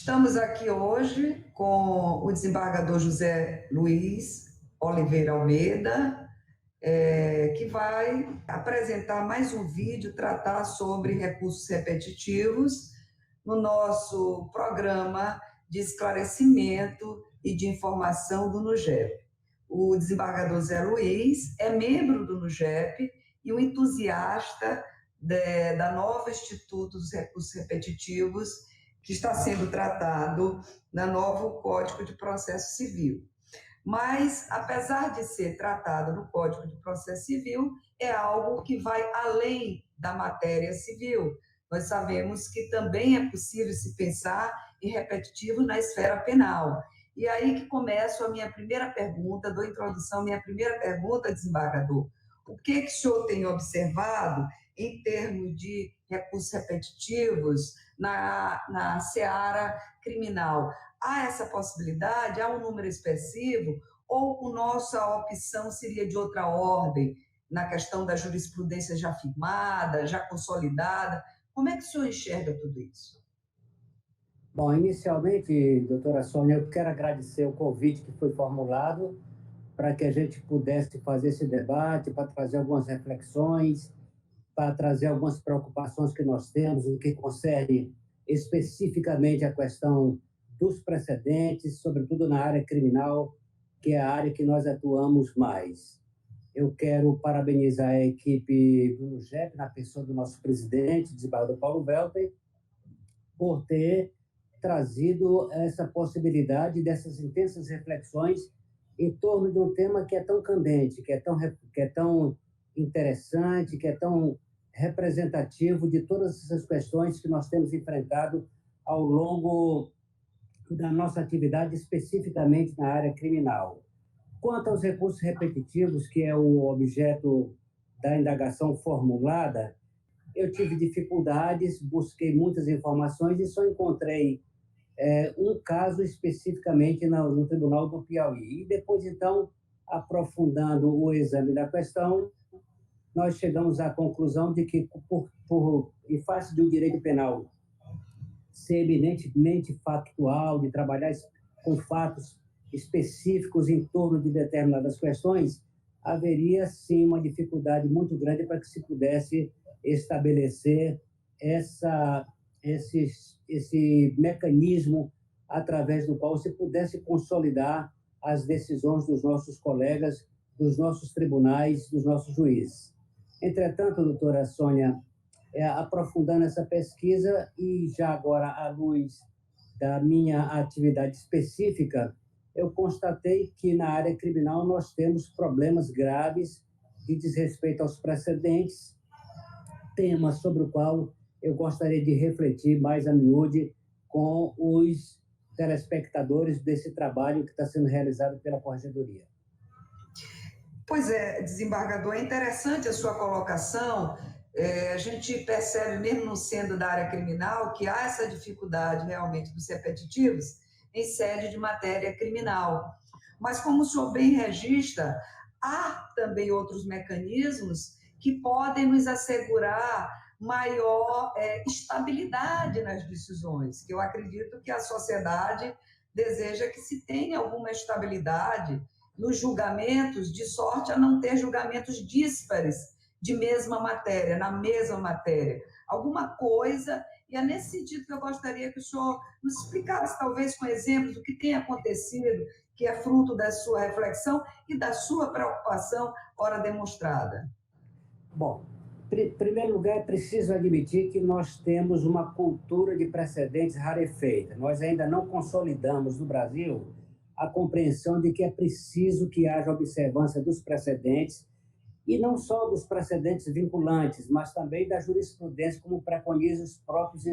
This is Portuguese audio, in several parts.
Estamos aqui hoje com o desembargador José Luiz Oliveira Almeida, que vai apresentar mais um vídeo, tratar sobre recursos repetitivos no nosso programa de esclarecimento e de informação do NUGEP. O desembargador Zé Luiz é membro do NUGEP e um entusiasta da nova Instituto dos Recursos Repetitivos, que está sendo tratado no novo Código de Processo Civil. Mas, apesar de ser tratado no Código de Processo Civil, é algo que vai além da matéria civil. Nós sabemos que também é possível se pensar em repetitivo na esfera penal. E aí que começo a minha primeira pergunta, dou introdução à minha primeira pergunta, desembargador. O que o senhor tem observado em termos de recursos repetitivos na seara criminal? Há essa possibilidade? Há um número expressivo? Ou a nossa opção seria de outra ordem, na questão da jurisprudência já firmada, já consolidada? Como é que o senhor enxerga tudo isso? Bom, inicialmente, doutora Sônia, eu quero agradecer o convite que foi formulado para que a gente pudesse fazer esse debate, para trazer algumas reflexões, para trazer algumas preocupações que nós temos no que concerne especificamente a questão dos precedentes, sobretudo na área criminal, que é a área que nós atuamos mais. Eu quero parabenizar a equipe do NUGEP, na pessoa do nosso presidente, desembargador Paulo Welter, por ter trazido essa possibilidade dessas intensas reflexões em torno de um tema que é tão candente, que é tão interessante, que é tão representativo de todas essas questões que nós temos enfrentado ao longo da nossa atividade, especificamente na área criminal. Quanto aos recursos repetitivos, que é o objeto da indagação formulada, eu tive dificuldades, busquei muitas informações e só encontrei um caso especificamente no Tribunal do Piauí. E depois, então, aprofundando o exame da questão, nós chegamos à conclusão de que, em face de um direito penal ser eminentemente factual, de trabalhar com fatos específicos em torno de determinadas questões, haveria, sim, uma dificuldade muito grande para que se pudesse estabelecer esse mecanismo através do qual se pudesse consolidar as decisões dos nossos colegas, dos nossos tribunais, dos nossos juízes. Entretanto, doutora Sônia, aprofundando essa pesquisa e já agora à luz da minha atividade específica, eu constatei que na área criminal nós temos problemas graves de desrespeito aos precedentes, tema sobre o qual eu gostaria de refletir mais a miúde com os telespectadores desse trabalho que está sendo realizado pela Corregedoria. Pois é, desembargador, é interessante a sua colocação. A gente percebe, mesmo não sendo da área criminal, que há essa dificuldade realmente dos repetitivos em sede de matéria criminal. Mas, como o senhor bem registra, há também outros mecanismos que podem nos assegurar maior estabilidade nas decisões, que eu acredito que a sociedade deseja que se tenha alguma estabilidade nos julgamentos, de sorte a não ter julgamentos díspares de mesma matéria, na mesma matéria. Alguma coisa, e é nesse sentido que eu gostaria que o senhor nos explicasse, talvez com exemplos, do que tem acontecido, que é fruto da sua reflexão e da sua preocupação, ora demonstrada. Bom, em primeiro lugar, é preciso admitir que nós temos uma cultura de precedentes rarefeita. Nós ainda não consolidamos no Brasil a compreensão de que é preciso que haja observância dos precedentes, e não só dos precedentes vinculantes, mas também da jurisprudência, como preconizam os próprios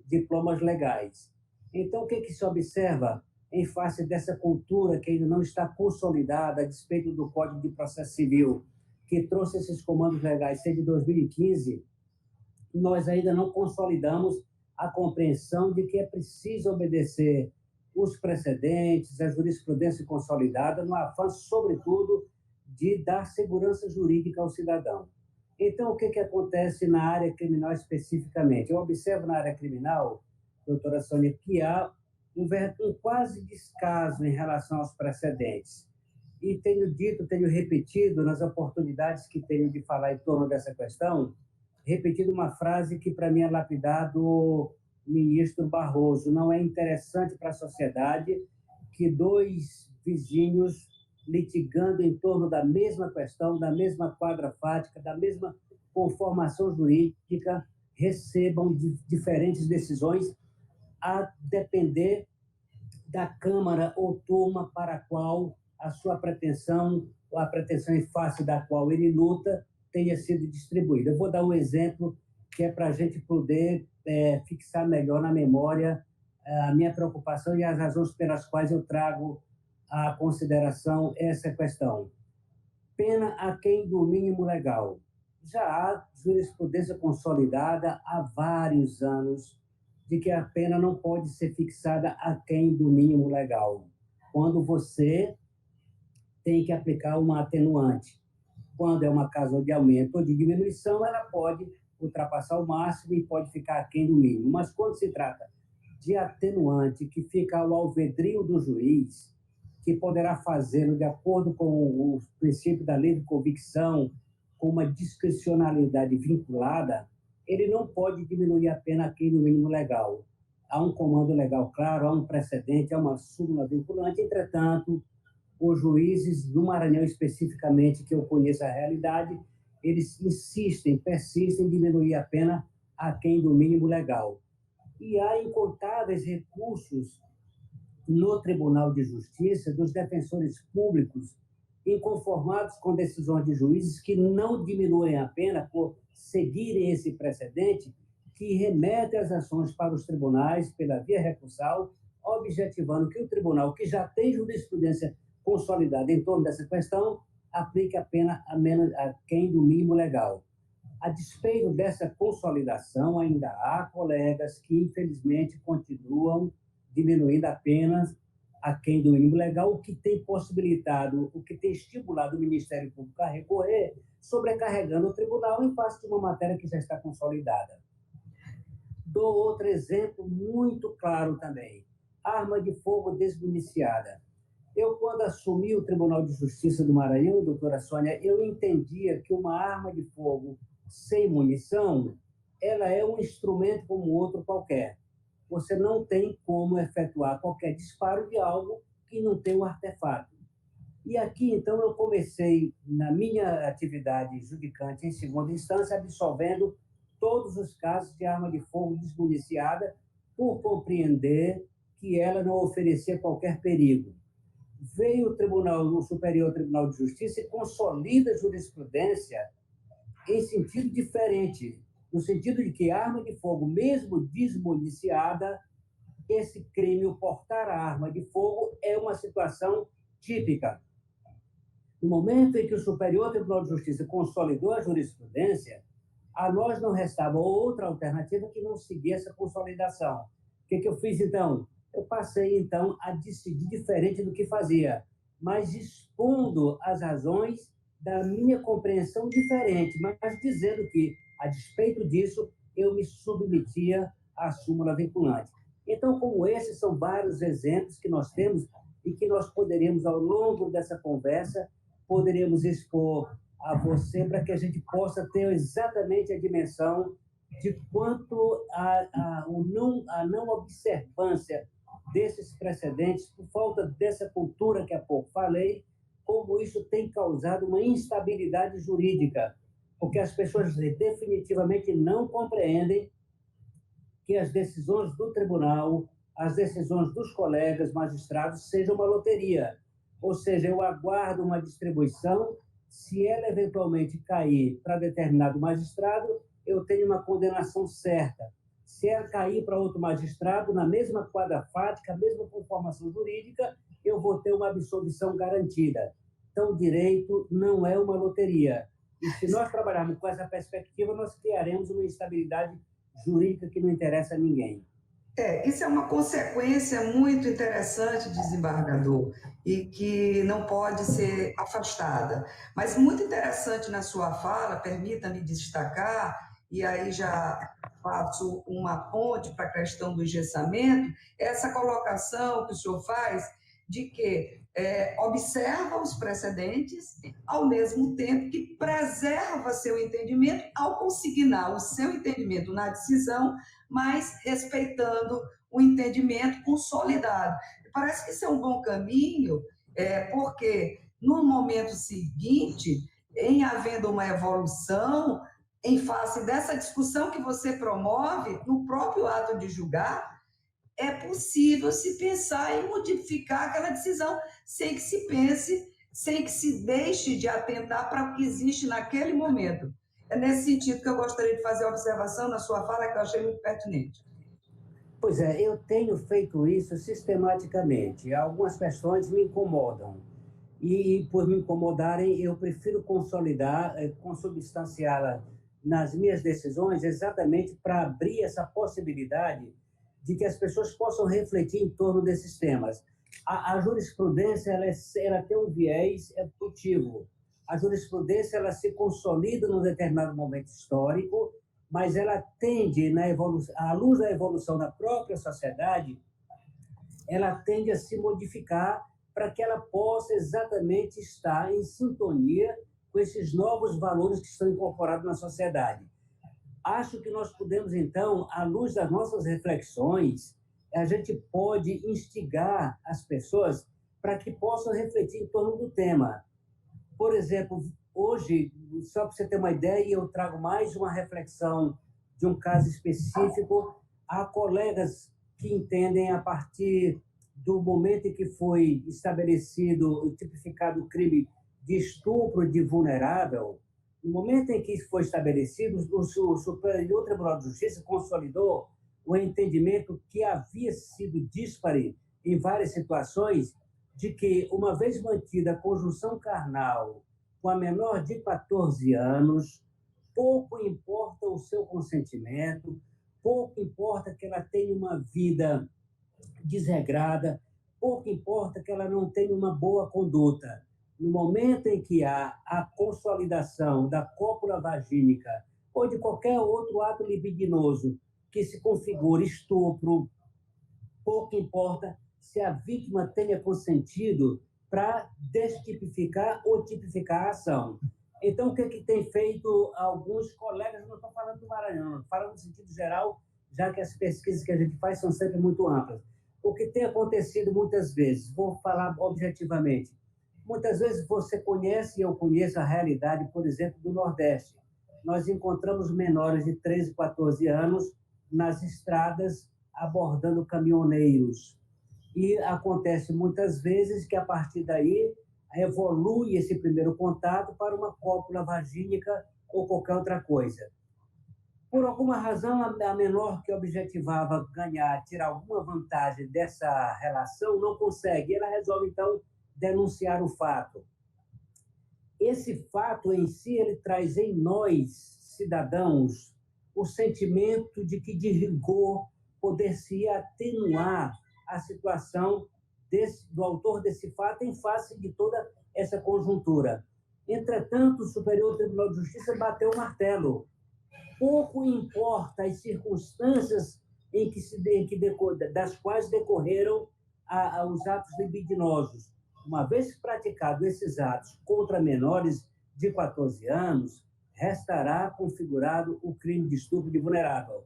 diplomas legais. Então, o que se observa em face dessa cultura que ainda não está consolidada, a despeito do Código de Processo Civil, que trouxe esses comandos legais desde 2015, nós ainda não consolidamos a compreensão de que é preciso obedecer os precedentes, a jurisprudência consolidada, no afã, sobretudo, de dar segurança jurídica ao cidadão. Então, o que acontece na área criminal especificamente? Eu observo na área criminal, doutora Sônia, que há um quase descaso em relação aos precedentes. E tenho repetido nas oportunidades que tenho de falar em torno dessa questão, repetido uma frase que para mim é lapidar do ministro Barroso: não é interessante para a sociedade que dois vizinhos litigando em torno da mesma questão, da mesma quadra fática, da mesma conformação jurídica, recebam diferentes decisões a depender da Câmara ou turma para a qual a sua pretensão, ou a pretensão em face da qual ele luta, tenha sido distribuída. Eu vou dar um exemplo que é para a gente poder fixar melhor na memória a minha preocupação e as razões pelas quais eu trago à consideração essa questão. Pena aquém do mínimo legal. Já há jurisprudência consolidada há vários anos de que a pena não pode ser fixada aquém do mínimo legal, quando você tem que aplicar uma atenuante. Quando é uma causa de aumento ou de diminuição, ela pode ultrapassar o máximo e pode ficar aquém do mínimo. Mas quando se trata de atenuante que fica ao alvedrio do juiz, que poderá fazê-lo de acordo com o princípio da lei de convicção, com uma discricionalidade vinculada, ele não pode diminuir a pena aqui no mínimo legal. Há um comando legal claro, há um precedente, há uma súmula vinculante. Entretanto, os juízes do Maranhão especificamente, que eu conheço a realidade, eles persistem em diminuir a pena aquém do mínimo legal. E há incontáveis recursos no Tribunal de Justiça dos defensores públicos inconformados com decisões de juízes que não diminuem a pena por seguirem esse precedente, que remete as ações para os tribunais pela via recursal, objetivando que o tribunal, que já tem jurisprudência consolidada em torno dessa questão, aplique a pena aquém do mínimo legal. A despeito dessa consolidação, ainda há colegas que, infelizmente, continuam diminuindo apenas aquém do mínimo legal, o que tem possibilitado, o que tem estimulado o Ministério Público a recorrer, sobrecarregando o tribunal em face de uma matéria que já está consolidada. Dou outro exemplo muito claro também: arma de fogo desmuniciada. Eu, quando assumi o Tribunal de Justiça do Maranhão, doutora Sônia, eu entendia que uma arma de fogo sem munição, ela é um instrumento como outro qualquer. Você não tem como efetuar qualquer disparo de algo que não tem um artefato. E aqui, então, eu comecei, na minha atividade judicante em segunda instância, absolvendo todos os casos de arma de fogo desmuniciada, por compreender que ela não oferecia qualquer perigo. Veio o Superior Tribunal de Justiça e consolida a jurisprudência em sentido diferente, no sentido de que a arma de fogo, mesmo desmuniciada, esse crime, o portar a arma de fogo, é uma situação típica. No momento em que o Superior Tribunal de Justiça consolidou a jurisprudência, a nós não restava outra alternativa que não seguir essa consolidação. O que eu fiz, então? Eu passei, então, a decidir diferente do que fazia, mas expondo as razões da minha compreensão diferente, mas dizendo que, a despeito disso, eu me submetia à súmula vinculante. Então, como esses são vários exemplos que nós temos e que nós poderíamos, ao longo dessa conversa, poderíamos expor a você para que a gente possa ter exatamente a dimensão de quanto a não observância desses precedentes, por falta dessa cultura que há pouco falei, como isso tem causado uma instabilidade jurídica, porque as pessoas definitivamente não compreendem que as decisões do tribunal, as decisões dos colegas magistrados sejam uma loteria. Ou seja, eu aguardo uma distribuição, se ela eventualmente cair para determinado magistrado, eu tenho uma condenação certa. Se ela cair para outro magistrado, na mesma quadra fática, a mesma conformação jurídica, eu vou ter uma absolvição garantida. Então, o direito não é uma loteria. E se nós trabalharmos com essa perspectiva, nós criaremos uma instabilidade jurídica que não interessa a ninguém. Isso é uma consequência muito interessante, desembargador, e que não pode ser afastada. Mas muito interessante na sua fala, permita-me destacar, e aí já faço uma ponte para a questão do engessamento, essa colocação que o senhor faz de que observa os precedentes, ao mesmo tempo que preserva seu entendimento ao consignar o seu entendimento na decisão, mas respeitando o entendimento consolidado. Parece que isso é um bom caminho, porque no momento seguinte, em havendo uma evolução, em face dessa discussão que você promove, no próprio ato de julgar, é possível se pensar em modificar aquela decisão sem que se pense, sem que se deixe de atentar para o que existe naquele momento. É nesse sentido que eu gostaria de fazer a observação na sua fala, que eu achei muito pertinente. Pois é, eu tenho feito isso sistematicamente. Algumas questões me incomodam. E por me incomodarem, eu prefiro consolidar, consubstanciá-la nas minhas decisões, exatamente para abrir essa possibilidade de que as pessoas possam refletir em torno desses temas. A jurisprudência ela tem um viés evolutivo. A jurisprudência ela se consolida num determinado momento histórico, mas ela tende, à luz da evolução da própria sociedade, ela tende a se modificar para que ela possa exatamente estar em sintonia com esses novos valores que estão incorporados na sociedade. Acho que nós podemos, então, à luz das nossas reflexões, a gente pode instigar as pessoas para que possam refletir em torno do tema. Por exemplo, hoje, só para você ter uma ideia, eu trago mais uma reflexão de um caso específico. Há colegas que entendem, a partir do momento em que foi estabelecido e tipificado o crime de estupro de vulnerável, no momento em que isso foi estabelecido, o Superior Tribunal de Justiça consolidou o entendimento que havia sido díspare em várias situações, de que, uma vez mantida a conjunção carnal com a menor de 14 anos, pouco importa o seu consentimento, pouco importa que ela tenha uma vida desregrada, pouco importa que ela não tenha uma boa conduta. No momento em que há a consolidação da cópula vagínica ou de qualquer outro ato libidinoso que se configure estupro, pouco importa se a vítima tenha consentido para destipificar ou tipificar a ação. Então, o que tem feito alguns colegas, não estou falando do Maranhão, estou falando no sentido geral, já que as pesquisas que a gente faz são sempre muito amplas. O que tem acontecido muitas vezes, vou falar objetivamente, muitas vezes você conhece e eu conheço a realidade, por exemplo, do Nordeste. Nós encontramos menores de 13, 14 anos nas estradas abordando caminhoneiros. E acontece muitas vezes que, a partir daí, evolui esse primeiro contato para uma cópula vagínica ou qualquer outra coisa. Por alguma razão, a menor que objetivava ganhar, tirar alguma vantagem dessa relação, não consegue. Ela resolve, então, denunciar o fato. Esse fato em si, ele traz em nós, cidadãos, o sentimento de que, de rigor, poder-se atenuar a situação do autor desse fato em face de toda essa conjuntura. Entretanto, o Superior Tribunal de Justiça bateu o martelo. Pouco importa as circunstâncias das quais decorreram os atos libidinosos. Uma vez praticados esses atos contra menores de 14 anos, restará configurado o crime de estupro de vulnerável.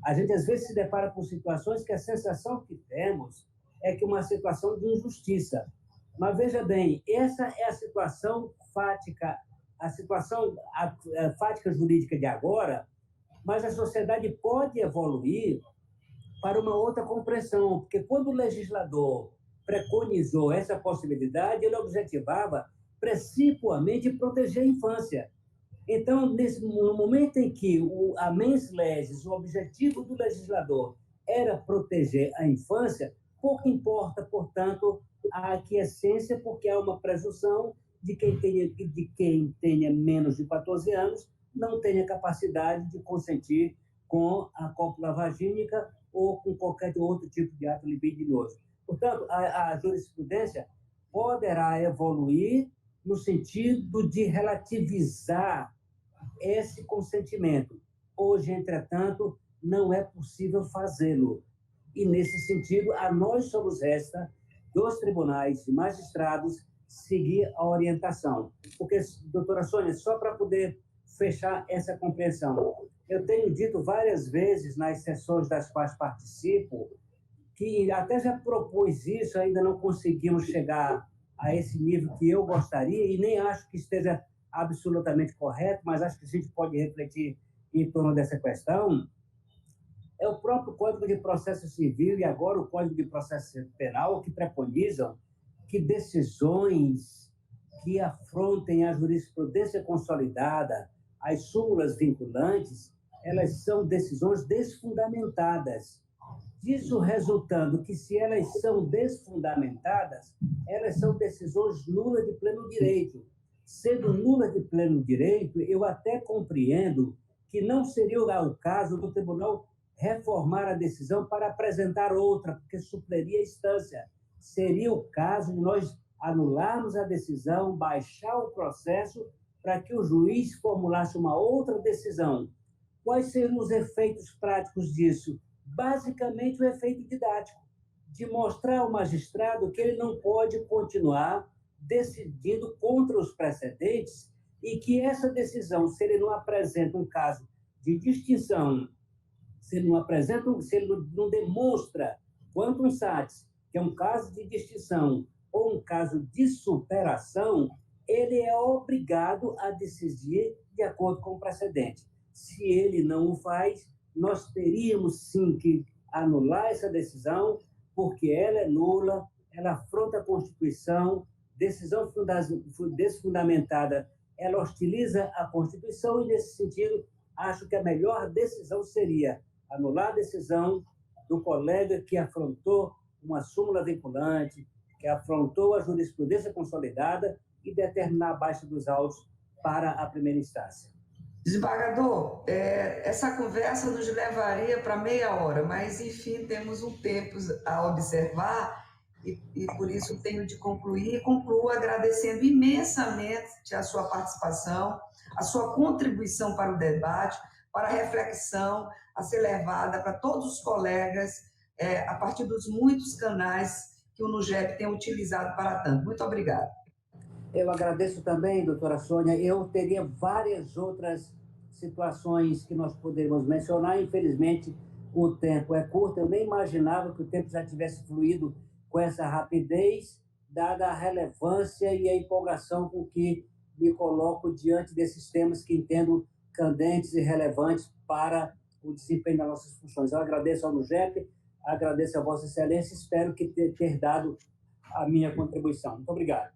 A gente, às vezes, se depara com situações que a sensação que temos é que uma situação de injustiça. Mas, veja bem, essa é a situação fática, a fática jurídica de agora, mas a sociedade pode evoluir para uma outra compreensão, porque quando o legislador preconizou essa possibilidade, ele objetivava principalmente proteger a infância. Então, no momento em que a mens legis, o objetivo do legislador era proteger a infância, pouco importa, portanto, a aquiescência, porque há uma presunção de quem tenha menos de 14 anos não tenha capacidade de consentir com a cópula vagínica ou com qualquer outro tipo de ato libidinoso. Portanto, a jurisprudência poderá evoluir no sentido de relativizar esse consentimento. Hoje, entretanto, não é possível fazê-lo. E, nesse sentido, a nós somos resta, dos tribunais e magistrados, seguir a orientação. Porque, doutora Sônia, só para poder fechar essa compreensão, eu tenho dito várias vezes nas sessões das quais participo, que até já propus isso, ainda não conseguimos chegar a esse nível que eu gostaria, e nem acho que esteja absolutamente correto, mas acho que a gente pode refletir em torno dessa questão. É o próprio Código de Processo Civil e agora o Código de Processo Penal que preconizam que decisões que afrontem a jurisprudência consolidada, as súmulas vinculantes, elas são decisões desfundamentadas. Disso resultando que, se elas são desfundamentadas, elas são decisões nulas de pleno direito. Sendo nulas de pleno direito, eu até compreendo que não seria o caso do tribunal reformar a decisão para apresentar outra, porque supleria a instância. Seria o caso de nós anularmos a decisão, baixar o processo para que o juiz formulasse uma outra decisão. Quais seriam os efeitos práticos disso? Basicamente, o efeito didático, de mostrar ao magistrado que ele não pode continuar decidindo contra os precedentes e que essa decisão, se ele não apresenta um caso de distinção, se ele não demonstra quantum satis, que é um caso de distinção ou um caso de superação, ele é obrigado a decidir de acordo com o precedente. Se ele não o faz, nós teríamos sim que anular essa decisão, porque ela é nula, ela afronta a Constituição, decisão desfundamentada, ela hostiliza a Constituição, e, nesse sentido, acho que a melhor decisão seria anular a decisão do colega que afrontou uma súmula vinculante, que afrontou a jurisprudência consolidada e determinar a baixa dos autos para a primeira instância. Desembargador, essa conversa nos levaria para meia hora, mas, enfim, temos um tempo a observar e por isso tenho de concluir. Concluo agradecendo imensamente a sua participação, a sua contribuição para o debate, para a reflexão a ser levada para todos os colegas, a partir dos muitos canais que o NUGEP tem utilizado para tanto. Muito obrigada. Eu agradeço também, doutora Sônia. Eu teria várias outras situações que nós poderíamos mencionar. Infelizmente, o tempo é curto. Eu nem imaginava que o tempo já tivesse fluído com essa rapidez, dada a relevância e a empolgação com que me coloco diante desses temas que entendo candentes e relevantes para o desempenho das nossas funções. Eu agradeço ao NUGEP, agradeço a Vossa Excelência e espero que ter dado a minha contribuição. Muito obrigado.